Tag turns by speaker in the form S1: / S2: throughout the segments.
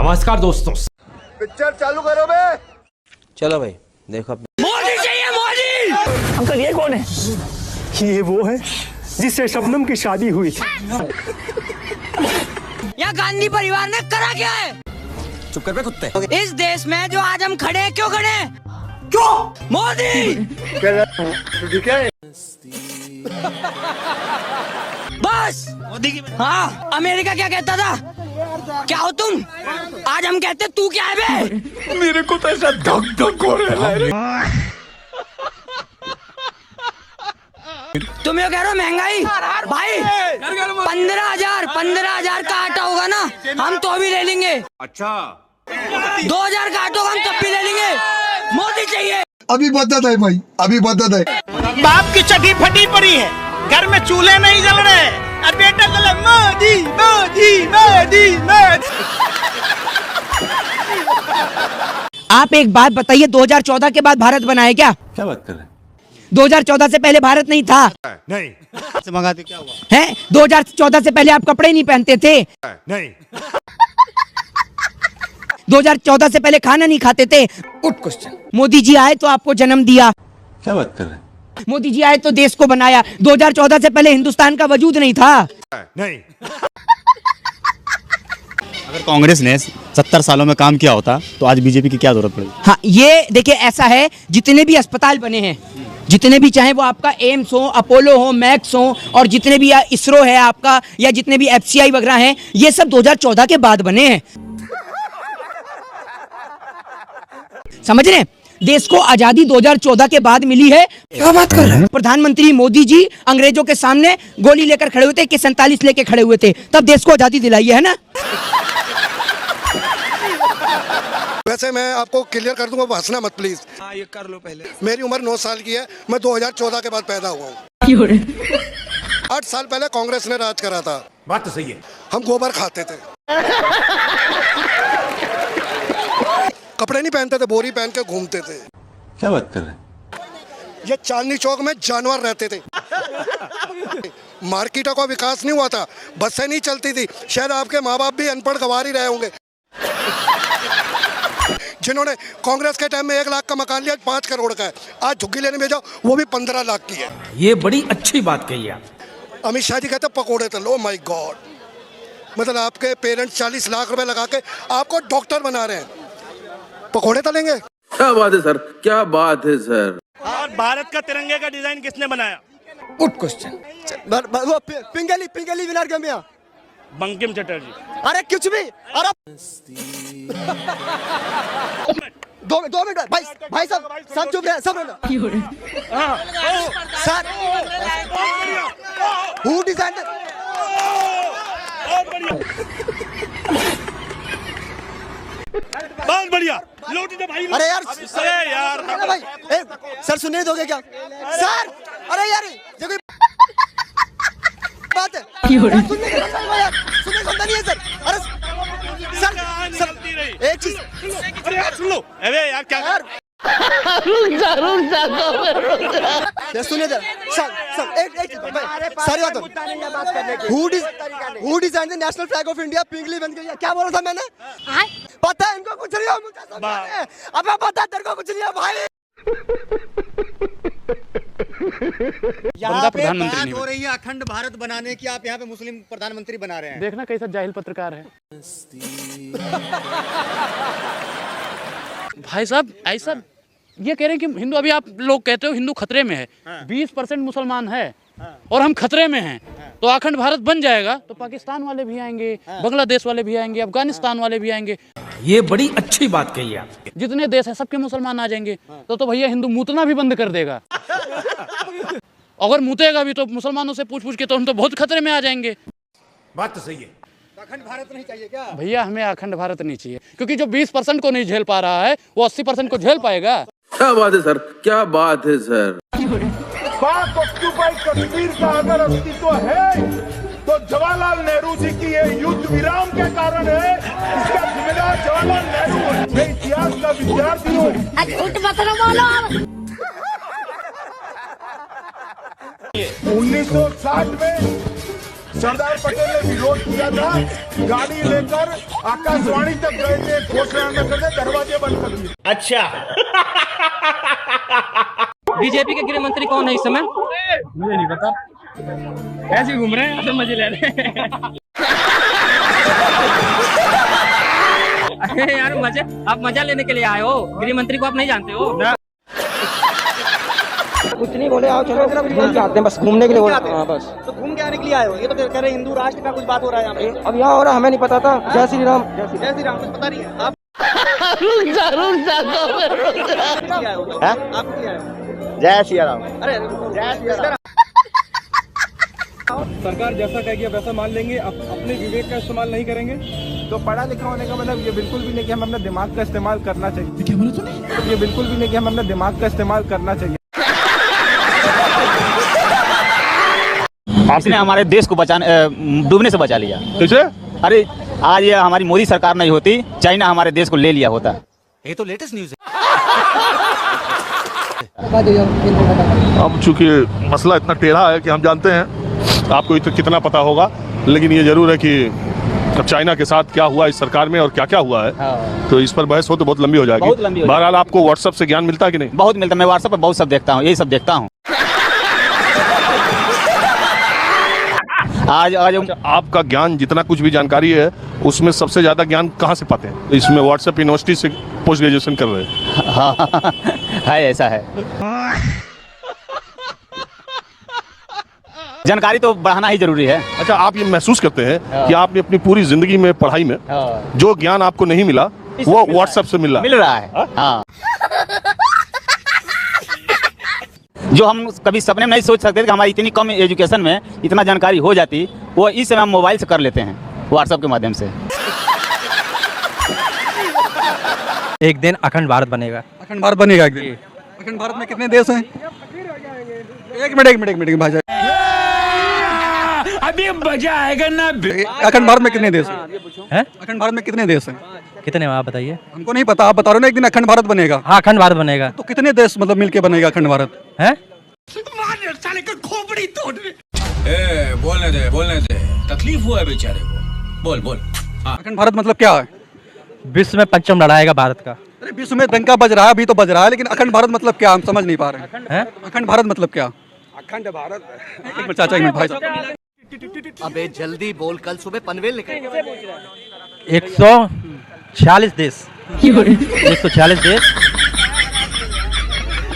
S1: नमस्कार दोस्तों,
S2: पिक्चर चालू करो बे।
S3: चलो भाई देखो
S4: मोदी चाहिए मोदी।
S5: अंकल ये कौन है? ये वो है जिससे शबनम की शादी हुई थी।
S4: यहाँ गांधी परिवार ने करा क्या है?
S3: चुप कर बे कुत्ते।
S4: इस देश में जो आज हम खड़े हैं, क्यों खड़े हैं? क्यों? मोदी।
S2: ठीक है।
S4: बस मोदी की। हाँ, अमेरिका क्या कहता था? क्या हो तुम? आज हम कहते तू क्या है बे?
S2: मेरे को तो ऐसा धक धक हो रहा है।
S4: तुम ये कह रहे हो महंगाई? भाई 15,000 का आटा होगा ना, हम तो भी ले लेंगे।
S2: अच्छा
S4: 2,000 का आटा होगा, हम तब भी ले लेंगे। मोदी चाहिए।
S6: अभी बदत है भाई, अभी बदत है।
S7: बाप की चटी फटी पड़ी है, घर में चूल्हे नहीं जल रहे, और बेटा बोले मोदी मोदी मोदी मोदी।
S4: आप एक बात बताइए, 2014 के बाद भारत बना है क्या?
S3: क्या बात कर रहे हैं?
S4: 2014 से पहले भारत नहीं था।
S2: नहीं
S7: से मंगाते क्या हुआ?
S4: हैं? 2014 से पहले आप कपड़े नहीं पहनते थे।
S2: नहीं
S4: 2014 से पहले खाना नहीं खाते थे। Good question. मोदी जी आए तो आपको जन्म दिया।
S3: क्या बात कर रहे हैं?
S4: मोदी जी आए तो देश को बनाया। 2014 से पहले हिंदुस्तान का वजूद नहीं था।
S2: नहीं।
S8: अगर कांग्रेस ने 70 सालों में काम किया होता तो आज बीजेपी की क्या जरूरत पड़ेगी?
S4: हाँ, ये देखिए ऐसा है, जितने भी अस्पताल बने हैं, जितने भी, चाहे वो आपका एम्स हो, अपोलो हो, मैक्स हो, और जितने भी इसरो है आपका, या जितने भी FCI वगैरह हैं, ये सब 2014 के बाद बने हैं। समझ रहे हैं? देश को आजादी 2014 के बाद मिली है। क्या बात कर रहे हैं? प्रधानमंत्री मोदी जी अंग्रेजों के सामने गोली लेकर खड़े हुए थे, AK-47 लेकर खड़े हुए थे, तब देश को आजादी दिलाई है ना।
S6: वैसे मैं आपको क्लियर कर दूंगा, हंसना मत प्लीज।
S7: हाँ ये कर लो पहले।
S6: मेरी उम्र 9 साल की है, मैं 2014 के बाद पैदा हुआ हूँ। 8 साल पहले कांग्रेस ने राज करा था।
S2: बात तो सही है।
S6: हम गोबर खाते थे, कपड़े नहीं पहनते थे, बोरी पहन के घूमते थे।
S3: क्या बात कर रहे हैं?
S6: ये चांदनी चौक में जानवर रहते थे। मार्केटों का विकास नहीं हुआ था, बसें नहीं चलती थी। शायद आपके माँ बाप भी अनपढ़ गंवार ही रहे होंगे। जिन्होंने कांग्रेस के टाइम में 1 लाख का मकान लिया, 5 करोड़ का है। आज झुग्गी लेने में जाओ, वो भी 15 लाख की है।
S1: ये बड़ी अच्छी बात कही आप।
S6: अमित शाह जी कहते पकोड़े तलो। ओ माय गॉड, मतलब आपके पेरेंट्स 40 लाख रुपए लगा के आपको डॉक्टर बना रहे हैं, पकोड़े तलेंगे?
S9: क्या बात है सर, क्या बात है सर।
S7: और भारत का तिरंगे का डिजाइन किसने बनाया?
S1: Good question.
S5: पिंगली विनर गमिया।
S7: बंकिम चटर्जी।
S5: अरे कुछ भी। अरे 2 मिनट भाई साहब, सब चुप रहे, सब सर। Who designed?
S7: बहुत बढ़िया। लौटी दे भाई।
S5: अरे यार,
S7: अरे यार
S5: भाई सर सुनने दोगे क्या सर? अरे यार ये कोई बात है? सुनने सुनता नहीं है सर। अरे सर एक चीज,
S7: अरे यार सुन लो। अरे यार क्या यार,
S5: सुनिए सर एक सारी बात। Who design the national flag of India? Pingali बन गई। क्या बोला था मैंने? पता है इनको कुछ नहीं है, मुझे सब पता है। अबे पता है तेरे को कुछ नहीं है भाई।
S8: यहाँ पे बात
S5: हो रही है अखंड भारत बनाने की, आप यहाँ पे मुस्लिम प्रधानमंत्री बना रहे हैं।
S8: देखना कैसा जाहिल पत्रकार है।
S10: भाई साहब ऐसा ये कह रहे हैं कि हिंदू, अभी आप लोग कहते हो हिंदू खतरे में है। 20% मुसलमान है और हम खतरे में हैं, तो अखंड भारत बन जाएगा तो पाकिस्तान वाले भी आएंगे, बांग्लादेश वाले भी आएंगे, अफगानिस्तान वाले भी आएंगे।
S1: ये बड़ी अच्छी बात कही आप।
S10: जितने देश है सबके मुसलमान आ जाएंगे, तो भैया हिंदू मूतना भी बंद कर देगा। अगर मूतेगा भी तो मुसलमानों से पूछ के, तो हम तो बहुत खतरे में आ जाएंगे।
S2: बात तो सही है।
S5: अखंड भारत नहीं चाहिए क्या
S10: भैया? हमें अखंड भारत नहीं चाहिए, क्योंकि जो 20% को नहीं झेल पा रहा है वो 80% को झेल पाएगा।
S9: क्या बात है सर, क्या बात है सर।
S2: पाक ऑक्यूपाइड कश्मीर का अगर अस्तित्व है तो जवाहरलाल नेहरू जी की ये युद्ध विराम के कारण है। इसका जिम्मेदार जवाहरलाल नेहरू है। मैं इतिहास का विद्यार्थी हूँ। 1960 में सरदार पटेल ने विरोध किया था, गाड़ी लेकर आकाशवाणी तक गए थे, घोषणा न करके दरवाजे बंद कर दिए।
S7: अच्छा।
S10: बीजेपी के गृह मंत्री कौन है इस समय? मुझे नहीं पता, ऐसे घूम रहे हैं, मजे ले रहे हैं। अरे यार मजे, आप मजा लेने के लिए आए हो, गृह मंत्री को आप नहीं जानते हो?
S4: कुछ नहीं बोले, आओ चलो घूम के आते हैं, बस घूमने के लिए बोले। हाँ बस।
S5: तो घूम के आने के लिए आए हो? ये तो कह रहे हिंदू राष्ट्र का कुछ बात हो रहा है यहाँ पे।
S4: अब यहाँ हो रहा हमें नहीं पता था। जय श्री राम।
S5: जय श्री राम कुछ पता नहीं है आप?
S7: जय श्री राम।
S5: अरे जय श्री राम।
S2: सरकार जैसा कहेगी वैसा मान लेंगे, अपने विवेक का इस्तेमाल नहीं करेंगे। तो पढ़ा लिखा होने का मतलब ये बिल्कुल भी नहीं कि हम अपने दिमाग का इस्तेमाल करना चाहिए। क्या बोला तूने? ये बिल्कुल भी नहीं कि हम अपने दिमाग का इस्तेमाल करना चाहिए।
S8: आपने हमारे देश को डूबने से बचा लिया।
S2: कैसे?
S8: अरे आज ये हमारी मोदी सरकार नहीं होती, चाइना हमारे देश को ले लिया होता।
S3: ये तो लेटेस्ट न्यूज है।
S2: अब चूंकि मसला इतना टेढ़ा है कि हम जानते हैं, आपको कितना पता होगा, लेकिन ये जरूर है कि अब चाइना के साथ क्या हुआ इस सरकार में और क्या क्या हुआ है, तो इस पर बहस हो तो बहुत लंबी हो जाएगी। बहरहाल आपको व्हाट्सएप से ज्ञान मिलता है कि नहीं?
S8: बहुत मिलता है, मैं व्हाट्सएप पर बहुत सब देखता हूँ, यही सब देखता हूँ। आज
S2: आपका ज्ञान जितना कुछ भी जानकारी है उसमें सबसे ज्यादा ज्ञान कहाँ से पाते हैं? इसमें व्हाट्सएप यूनिवर्सिटी से पोस्ट ग्रेजुएशन कर रहे हैं।
S8: हाँ है, ऐसा है। जानकारी तो बढ़ाना ही जरूरी है।
S2: अच्छा, आप ये महसूस करते हैं कि आपने अपनी पूरी जिंदगी में पढ़ाई में जो ज्ञान आपको नहीं मिला वो व्हाट्सएप से मिल
S8: रहा है। हाँ। जो हम कभी सपने में नहीं सोच सकते थे कि हमारी इतनी कम एजुकेशन में इतना जानकारी हो जाती, वो इस समय हम मोबाइल से कर लेते हैं, व्हाट्सएप के माध्यम से।
S11: एक दिन अखंड भारत बनेगा।
S5: अखंड भारत बनेगा एक दिन। अखंड भारत में कितने देश हैं? एक मिनट भाई साहब,
S1: अभी मजा आएगा ना।
S5: अखंड भारत में कितने देश हैं? अखंड भारत में कितने देश हैं?
S11: कितने आप बताइए?
S5: हमको नहीं पता, आप बता रहे हो ना एक दिन अखंड भारत बनेगा।
S11: हाँ अखंड भारत बनेगा।
S5: तो कितने देश मतलब मिलके बनेगा अखंड भारत?
S11: है
S1: साले का खोपड़ी तोड़।
S3: बोलने दे, तकलीफ हुआ है बेचारे को। बोल।
S5: अखंड भारत मतलब क्या है?
S11: विश्व में पंचम लड़ाएगा भारत का।
S5: अरे विश्व में डंका बज रहा है, अभी तो बज रहा है, लेकिन अखंड भारत मतलब क्या हम समझ नहीं पा रहे हैं। अखंड भारत मतलब क्या? अखंड भारत एक मिनट चाचा, एक मिनट भाई साहब।
S3: अबे जल्दी बोल, कल सुबह पनवेल निकल।
S11: 146 देश। 146 देश।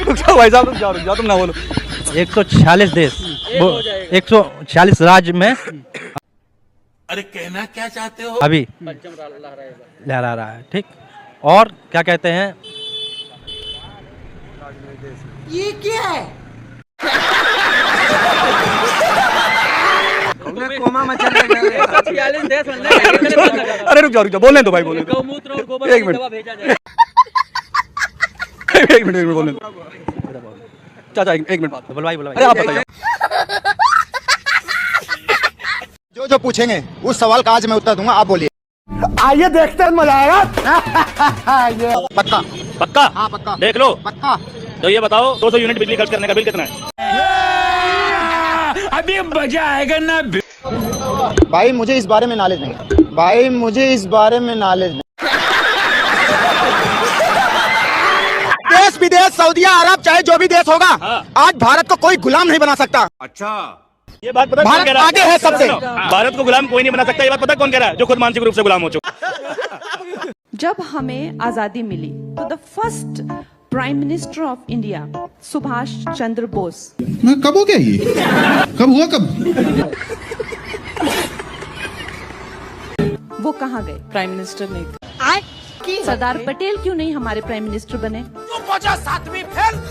S5: रुक जाओ भाई साहब, रुक जाओ, तुम ना बोलो।
S11: 146 देश, 146 राज्य में।
S3: अरे कहना क्या चाहते हो?
S11: अभी लहरा रहा है, ठीक। और क्या कहते हैं?
S4: ये क्या है? कोमा मचा रहा है।
S5: अरे रुक जाओ, बोलने दो भाई, बोलने दो। एक मिनट बोलने दो चाचा, एक मिनट बात बोल भाई। अरे आप बताइए।
S7: जो पूछेंगे उस सवाल का आज मैं उत्तर दूंगा, आप बोलिए।
S2: आइए देखते हैं, मजा आएगा।
S7: पक्का? हाँ पक्का।
S8: देख लो।
S7: पक्का।
S8: तो ये बताओ 200 यूनिट बिजली खर्च करने का बिल कितना है?
S1: अभी मजा आएगा ना।
S7: भाई मुझे इस बारे में नॉलेज नहीं। देश विदेश, सऊदी अरब, चाहे जो भी देश होगा, आज भारत को कोई गुलाम नहीं बना सकता।
S3: अच्छा,
S8: ये बात पता
S7: भारत आगे है सबसे।
S8: भारत को गुलाम कोई नहीं बना सकता। ये बात पता कौन कह रहा है? जो खुद मानसिक रूप से गुलाम हो चुका।
S12: जब हमें आजादी मिली तो the first prime minister of India Subhash Chandra Bose.
S2: कब हो गया ये? कब हुआ?
S12: वो कहाँ गए? प्राइम मिनिस्टर नहीं। सरदार पटेल क्यों नहीं हमारे प्राइम मिनिस्टर बने?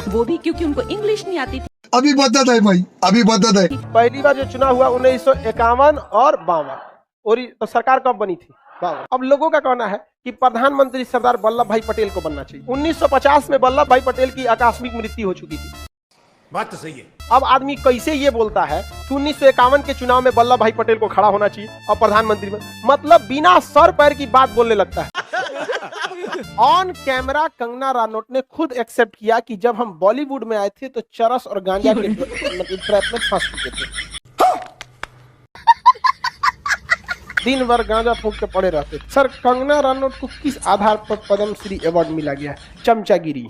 S12: वो भी क्योंकि उनको इंग्लिश नहीं आती थी।
S6: अभी बदत है भाई, अभी बदत है।
S5: पहली बार जो चुनाव हुआ 1951 और 52, और तो सरकार कब बनी थी? 52। अब लोगों का कहना है कि प्रधानमंत्री सरदार वल्लभ भाई पटेल को बनना चाहिए। 1950 में वल्लभ भाई पटेल की आकस्मिक मृत्यु हो चुकी थी।
S3: बात तो सही है।
S5: अब आदमी कैसे ये बोलता है कि 1951 के चुनाव में वल्लभ भाई पटेल को खड़ा होना चाहिए और प्रधानमंत्री में, मतलब बिना सर पैर की बात बोलने लगता है। ऑन कैमरा कंगना रनौत ने खुद एक्सेप्ट किया कि जब हम बॉलीवुड में आए थे तो चरस और गांजा के मतलब ट्रैप में फंस चुके थे।
S2: दिन भर गांजा फूंक के पड़े रहते। सर कंगना रनौत को किस आधार पर पद्म श्री अवार्ड मिला गया? चमचागिरी।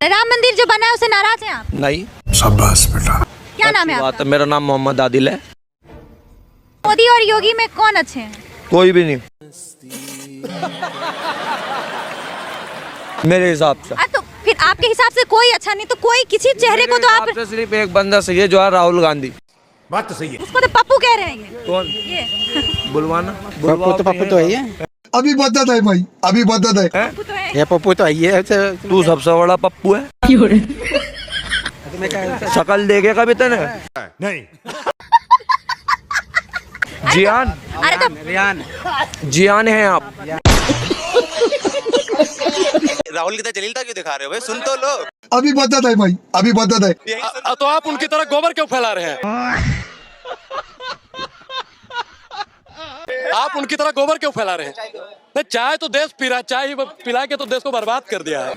S12: राम मंदिर जो बना है उसे नाराज हैं आप?
S5: नहीं।
S6: शाबाश बेटा।
S12: क्या नाम है आपका?
S5: मेरा नाम मोहम्मद आदिल है।
S12: मोदी और योगी में कौन अच्छे हैं?
S5: कोई भी नहीं मेरे हिसाब से।
S12: तो फिर आपके हिसाब से कोई अच्छा नहीं, तो कोई किसी चेहरे को तो आप
S5: सिर्फ एक बंदा सही है जो है राहुल गांधी।
S6: बात तो सही है।
S12: उसको तो पप्पू कह रहे हैं।
S5: कौन?
S12: ये
S5: बुलवाना।
S11: पप्पू तो है ही।
S6: अभी बदत है भाई, अभी बदत है।
S12: पप्पू तो है।
S11: ये पप्पू तो है।
S5: तू सबसे बड़ा पप्पू है। शकल देखेगा भी तने?
S6: नहीं।
S5: जियान।
S12: अरे तो
S5: जियान है आप।
S7: राहुल की तरह जलीलता क्यों दिखा रहे हो भाई? सुन तो लो।
S6: अभी बदत है भाई, अभी बदत है।
S11: तो आप उनकी तरह गोबर क्यों फैला रहे हैं? आप उनकी तरह गोबर क्यों फैला रहे हैं? नहीं, चाय तो देश पी रहा है, चाय पिला के तो देश को बर्बाद कर दिया है।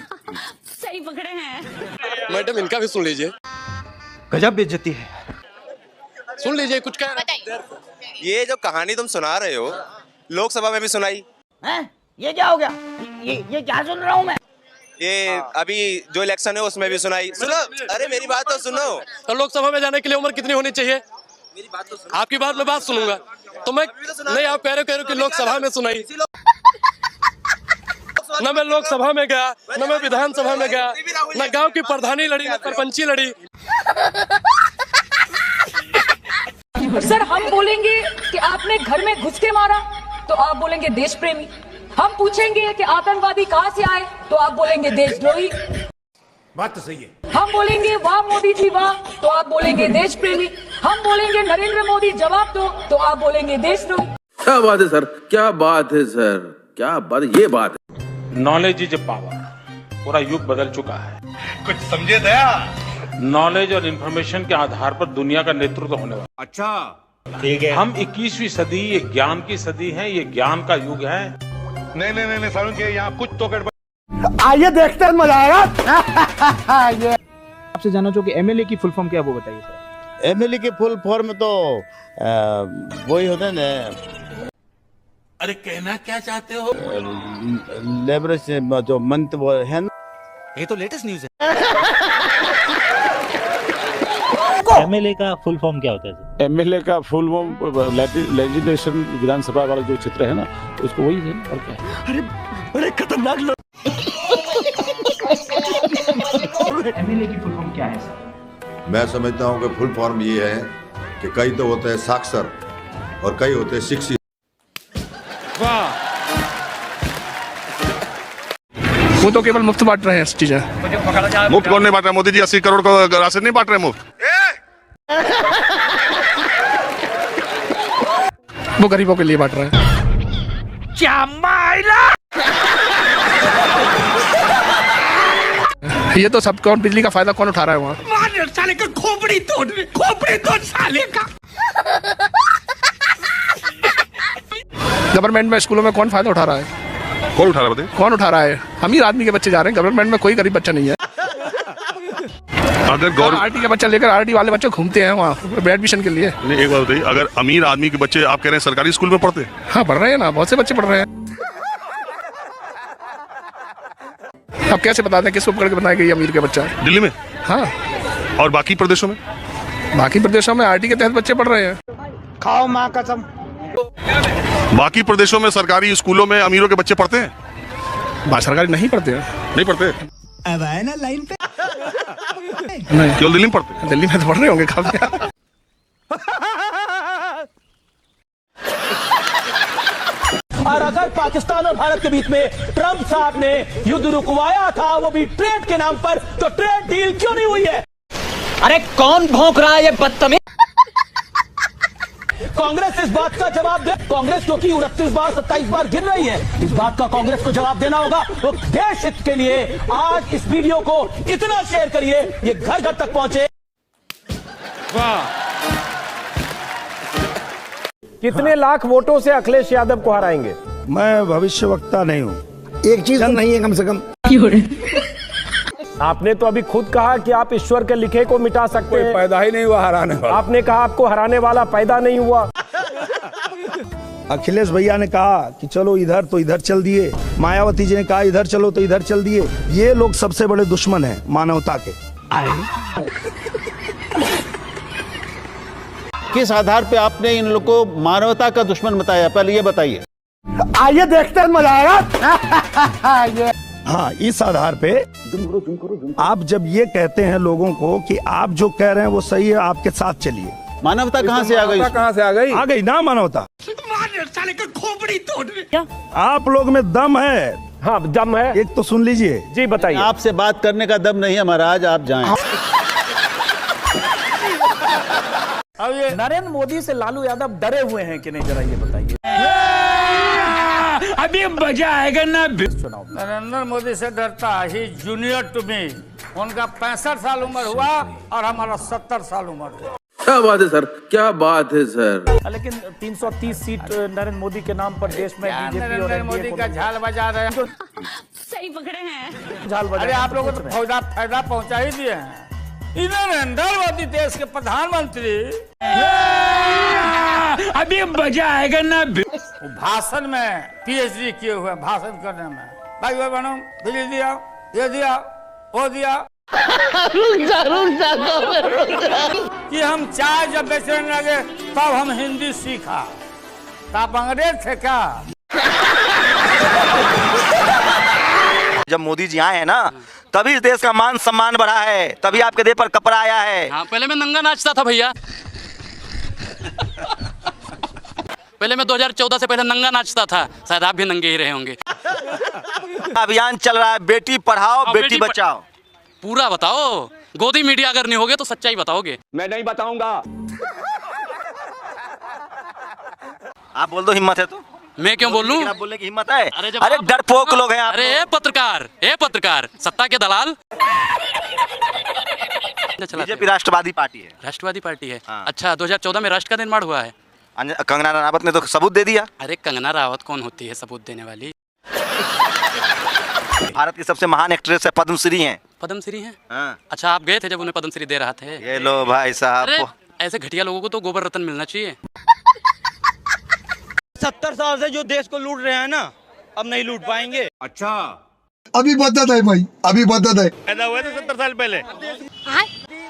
S12: सही पकड़े हैं
S11: मैडम इनका भी सुन लीजिए। गजब बेइज्जती है। सुन लीजिए कुछ कह रहे हैं।
S7: ये जो कहानी तुम सुना रहे हो लोकसभा में भी सुनाई।
S4: ये क्या हो गया? ये क्या सुन रहा हूँ मैं?
S7: ये अभी जो इलेक्शन है उसमें भी सुनाई। सुनो, अरे मेरी बात तो सुनो।
S11: तो लोकसभा में जाने के लिए उम्र कितनी होनी चाहिए?
S7: मेरी बात तो सुनो।
S11: आपकी बात मैं बात सुनूंगा। तो मैं नहीं, आप कह रहे हो कि लोकसभा में सुनाई। न मैं लोकसभा में गया, न मैं विधानसभा में गया, न गांव की प्रधानी लड़ी, न सरपंची लड़ी।
S12: सर हम बोलेंगे कि आपने घर में घुस के मारा तो आप बोलेंगे देश प्रेमी। हम पूछेंगे कि आतंकवादी कहाँ से आए तो आप बोलेंगे देशद्रोही।
S6: बात तो सही है।
S12: हम बोलेंगे वाह मोदी जी वाह तो आप बोलेंगे देश प्रेमी। हम बोलेंगे नरेंद्र मोदी जवाब दो तो आप बोलेंगे देशद्रोही।
S9: क्या बात है सर, क्या बात है सर, क्या बात, ये बात है।
S1: Knowledge is a power. पूरा युग बदल चुका है।
S2: कुछ समझे दया।
S1: नॉलेज और इंफॉर्मेशन के आधार पर दुनिया का नेतृत्व होने वाला।
S2: अच्छा ठीक है।
S1: हम 21वीं सदी, ये ज्ञान की सदी है, ये ज्ञान का युग है।
S2: नहीं सारुण के यहाँ कुछ तो गड़बड़।
S5: आइए देखते हैं, मजा आएगा।
S11: आपसे जानना चाहूँ कि एमएलए की फुल फॉर्म क्या है, वो बताइए सर।
S13: एमएलए की फुल फॉर्म तो वही होता है ना।
S1: अरे कहना क्या चाहते हो?
S13: लेबरेज जो मंथ वो है ना।
S11: ये तो लेटेस्ट न्यूज है।
S13: एमएलए का फुल फॉर्म क्या होता है सर?
S1: एमएलए का फुल फॉर्म लेजिस्लेशन, विधानसभा वाला जो क्षेत्र है ना, उसको वही है और क्या है।
S5: अरे बड़े खतरनाक लोग।
S11: एमएलए की फुल फॉर्म क्या है सर?
S13: मैं समझता हूँ कि फुल फॉर्म ये है कि कई तो होते हैं साक्षर और कई होते हैं शिक्षित।
S2: वो तो केवल मुफ्त बांट रहे हैं चीजें। मुफ्त कौन नहीं बांट रहे? मोदी जी 80 करोड़ का राशन नहीं बांट रहे मुफ्त। वो गरीबों के लिए बांट रहे हैं। ये तो सब कौन, बिजली का फायदा कौन उठा रहा है वहाँ?
S1: साले का खोपड़ी तोड़ साले का।
S2: गवर्नमेंट में स्कूलों में कौन फायदा उठा रहा है? कौन उठा रहा है बताइए? कौन उठा रहा है? अमीर आदमी के बच्चे जा रहे हैं, गवर्नमेंट में कोई गरीब बच्चा नहीं है। अगर आरटी का बच्चा लेकर आरटी वाले बच्चे घूमते हैं वहाँ एडमिशन के लिए।
S14: नहीं, एक बात बताइए, अगर अमीर आदमी के बच्चे आप कह रहे हैं सरकारी स्कूल में पढ़ते हैं?
S2: हाँ पढ़ रहे हैं ना, बहुत से बच्चे पढ़ रहे हैं। अब कैसे बताते हैं किसको पकड़ के बताया कि ये अमीर का बच्चा है?
S14: दिल्ली में?
S2: हाँ।
S14: और बाकी प्रदेशों में?
S2: बाकी प्रदेशों में आरटी के तहत बच्चे पढ़ रहे हैं।
S5: खाओ माँ कसम।
S14: बाकी प्रदेशों में सरकारी स्कूलों में अमीरों के बच्चे पढ़ते हैं?
S2: सरकारी नहीं पढ़ते हैं।
S14: नहीं पढ़ते?
S5: अब आए ना लाइन पे।
S14: नहीं, केवल दिल्ली में पढ़ते हैं?
S2: दिल्ली में तो पढ़ रहे होंगे काफी।
S7: और अगर पाकिस्तान और भारत के बीच में ट्रंप साहब ने युद्ध रुकवाया था, वो भी ट्रेड के नाम पर, तो ट्रेड डील क्यों नहीं हुई है?
S4: अरे कौन भौंक रहा है ये बदतमीज?
S7: कांग्रेस इस बात का जवाब दे। कांग्रेस क्योंकि 29 बार 27 बार गिर रही है, इस बात का कांग्रेस को जवाब देना होगा। तो देश हित के लिए आज इस वीडियो को इतना शेयर करिए, ये घर घर तक पहुंचे।
S5: कितने लाख वोटों से अखिलेश यादव को हराएंगे?
S13: मैं भविष्यवक्ता नहीं हूँ।
S5: एक चीज नहीं है कम से कम।
S7: आपने तो अभी खुद कहा कि आप ईश्वर के लिखे को मिटा सकते हैं।
S3: पैदा ही नहीं हुआ हराने वाला।
S7: आपने कहा आपको हराने वाला पैदा नहीं हुआ।
S2: अखिलेश भैया ने कहा कि चलो इधर, तो इधर चल दिए। मायावती जी ने कहा इधर चलो, तो इधर चल दिए। ये लोग सबसे बड़े दुश्मन हैं मानवता के।
S7: किस आधार पे आपने इन लोगों को मानवता का दुश्मन बताया, पहले ये बताइए।
S2: आइए देखते हैं, मजा आएगा। हाँ, इस आधार पे आप जब ये कहते हैं लोगों को कि आप जो कह रहे हैं वो सही है, आपके साथ चलिए।
S7: मानवता कहाँ से आ गई?
S3: कहाँ से आ गई?
S2: आ गई ना मानवता। आप लोग में दम है।
S7: हाँ, दम है।
S2: एक तो सुन लीजिए।
S7: जी बताइए। आपसे बात करने का दम नहीं है महाराज, आप जाएं।
S10: अब ये नरेंद्र मोदी से लालू यादव डरे हुए हैं कि नहीं, जरा ये बताइए। अभी मजा आएगा ना चुनाव। नरेंद्र मोदी से डरता ही जूनियर टू मी। उनका 65 साल उम्र हुआ और हमारा 70 साल उम्र हुआ।
S9: क्या बात है सर, क्या बात है सर।
S10: लेकिन 330 सीट नरेंद्र मोदी के नाम पर देश में बीजेपी और
S12: नरेंद्र मोदी का झाल बजा रहे हैं।
S15: सही पकड़े हैं।
S10: झाल बजा।
S12: अरे आप लोगों को तो फायदा पहुंचा ही दिए हैं। नरेंद्र मोदी देश के प्रधानमंत्री।
S10: अभी मजा आएगा ना।
S12: भाषण में पीएचडी किए हुए, भाषण करने में। भाई बहनों, बिजली दिया, ये दिया, वो दिया।
S15: रुक जा।
S12: कि हम चाय जब बेचने लगे तब हम हिंदी सीखा। आप अंग्रेज थे क्या?
S5: जब मोदी जी आए हैं ना, तभी इस देश का मान सम्मान बढ़ा है, तभी आपके देह पर कपड़ा आया है।
S10: हाँ, पहले मैं नंगा नाचता था भैया। पहले मैं 2014 से पहले नंगा नाचता था। शायद आप भी नंगे ही रहे होंगे।
S5: अभियान चल रहा है, बेटी पढ़ाओ बेटी बचाओ।
S10: पूरा बताओ। गोदी मीडिया अगर नहीं होगे तो सच्चाई बताओगे।
S7: मैं नहीं बताऊंगा।
S5: आप बोल दो, हिम्मत है तो।
S10: मैं क्यों बोलूं?
S5: आप बोलने की हिम्मत है? अरे डरपोक लोग हैं आप।
S10: अरे पत्रकार, सत्ता के दलाल।
S5: बीजेपी राष्ट्रवादी पार्टी है।
S10: राष्ट्रवादी पार्टी है। अच्छा, 2014 में राष्ट्र का निर्माण हुआ है।
S5: कंगना रनावत ने तो सबूत दे दिया।
S10: अरे कंगना रावत कौन होती है सबूत देने वाली?
S5: भारत की सबसे महान एक्ट्रेस है, पद्मश्री हैं।
S10: पद्मश्री हैं? अच्छा, आप गए थे जब उन्हें पद्मश्री दे रहा थे?
S5: ये लो भाई साहब,
S10: ऐसे घटिया लोगों को तो गोबर रत्न मिलना चाहिए।
S8: 70 साल से जो देश को लूट रहे हैं ना, अब नहीं लूट पाएंगे।
S3: अच्छा,
S6: अभी बदत है भाई, अभी बदत है।
S3: पैदा हुए थे 70 साल पहले।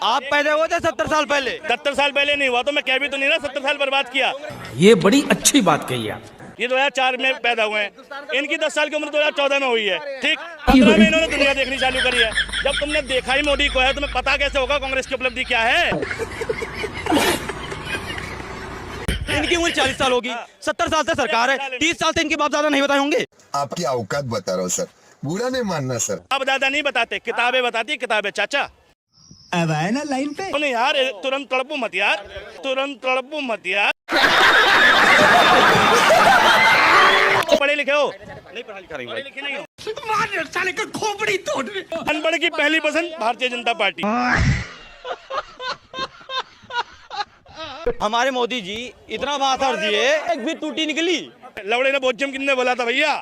S8: आप पैदा हुए थे 70 साल पहले?
S3: 70 साल पहले नहीं हुआ तो मैं कह भी तो नहीं रहा 70 साल बर्बाद किया।
S10: ये बड़ी अच्छी बात कही आप।
S3: ये 2004 में पैदा हुए हैं। इनकी 10 साल की उम्र 2014 में हुई है। ठीक, 15 में इन्होंने दुनिया देखनी चालू करी है। जब तुमने देखा ही मोदी को है, तुम्हें पता कैसे होगा कांग्रेस की उपलब्धि क्या है?
S8: इनकी उम्र 40 साल होगी, 70 साल से सरकार है, 30 साल से इनके बाप दादा नहीं बताए होंगे।
S6: आपकी औकात बता रहा हूँ सर, बुरा नहीं मानना सर।
S3: अब दादा नहीं बताते, किताबें बताती है, किताबें चाचा।
S5: अब आए ना लाइन पे।
S3: नहीं यार, तुरंत तड़पू मत यार, तुरंत तड़पू मत यार। पढ़े लिखे हो?
S8: नहीं पढ़ा लिखा
S3: पढ़े लिखे नहीं हो। साले का खोपड़ी तोड़। अनपढ़ की पहली पसंद भारतीय जनता पार्टी।
S8: हमारे मोदी जी इतना भाषण दिए, एक भी टूटी निकली।
S3: लवड़े ने बोझम कितने बोला था भैया?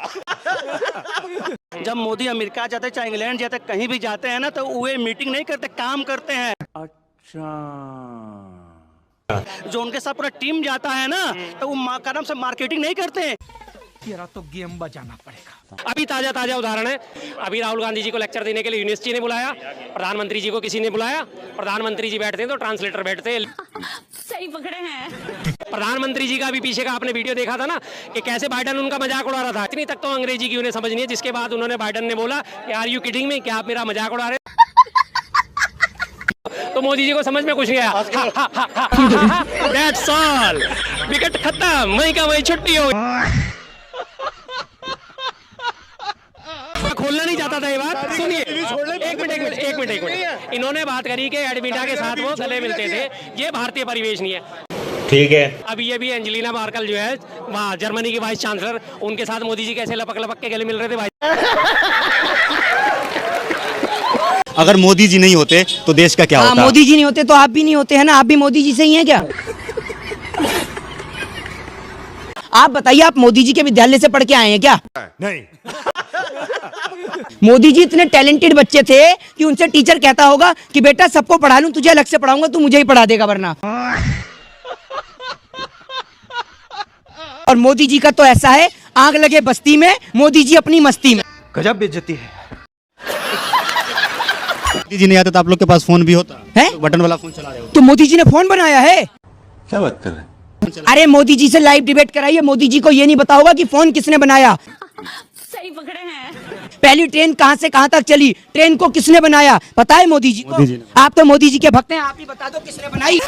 S8: जब मोदी अमेरिका जाते, चाहे इंग्लैंड जाते, कहीं भी जाते हैं ना, तो वे मीटिंग नहीं करते, काम करते हैं।
S10: अच्छा,
S8: जो उनके साथ पूरा टीम जाता है ना, तो वो कदम से मार्केटिंग नहीं करते हैं।
S10: तेरा तो गेम बजाना पड़ेगा।
S7: अभी ताजा उदाहरण है। अभी राहुल गांधी जी को लेक्चर देने के लिए यूनिवर्सिटी ने बुलाया, प्रधानमंत्री जी को किसी ने बुलाया। प्रधानमंत्री जी बैठते हैं तो ट्रांसलेटर बैठते हैं।
S15: सही पकड़े हैं।
S7: प्रधानमंत्री जी का भी पीछे का आपने वीडियो देखा था ना, कि कैसे बाइडन उनका मजाक उड़ा रहा था। इतनी तक तो अंग्रेजी की उन्हें समझ नहीं है, जिसके बाद उन्होंने बाइडन ने बोला कि आर यू किडिंग मी, क्या आप मेरा मजाक उड़ा रहे? तो मोदी जी को समझ में कुछ नहीं आया। दैट्स ऑल, विकेट खत्म, वहीं का वहीं छुट्टी हो। खोलना नहीं चाहता था ये बात। सुनिए, एक मिनट। इन्होंने बात करी कि एडमिटा के साथ वो गले मिलते थे। ये भारतीय परिवेश नहीं है।
S8: ठीक है।
S7: अभी ये भी एंजेलिना मार्कल जो है, वहाँ जर्मनी की वाइस चांसलर, उनके साथ मोदी जी कैसे लपक के गले मिल रहे थे भाई।
S8: अगर मोदी जी नहीं होते तो देश का क्या होता?
S4: मोदी जी नहीं होते तो आप भी नहीं होते, है ना? आप भी मोदी जी से ही हैं क्या? आप बताइए, आप मोदी जी के विद्यालय से पढ़ के आए हैं क्या?
S6: नहीं।
S4: मोदी जी इतने टैलेंटेड बच्चे थे कि उनसे टीचर कहता होगा कि बेटा सबको पढ़ा लूं, तुझे अलग से पढ़ाऊंगा, तू मुझे ही पढ़ा देगा वरना। और मोदी जी का तो ऐसा है, आग लगे बस्ती में, मोदी जी अपनी मस्ती में।
S5: गजब बेइज्जती है। मोदी जी नहीं आते तो आप लोग के पास फोन भी होता
S4: है,
S5: बटन वाला फोन चला रहे हो।
S4: तो मोदी जी ने फोन बनाया है?
S9: क्या बात कर रहे हैं?
S4: अरे मोदी जी से लाइव डिबेट कराइए, मोदी जी को ये नहीं पता होगा कि फोन किसने बनाया।
S15: सही पकड़े हैं।
S4: पहली ट्रेन कहां से कहां तक चली, ट्रेन को किसने बनाया, पता है मोदी जी को? आप तो मोदी जी के भक्त हैं, आप ही बता दो किसने बनाई।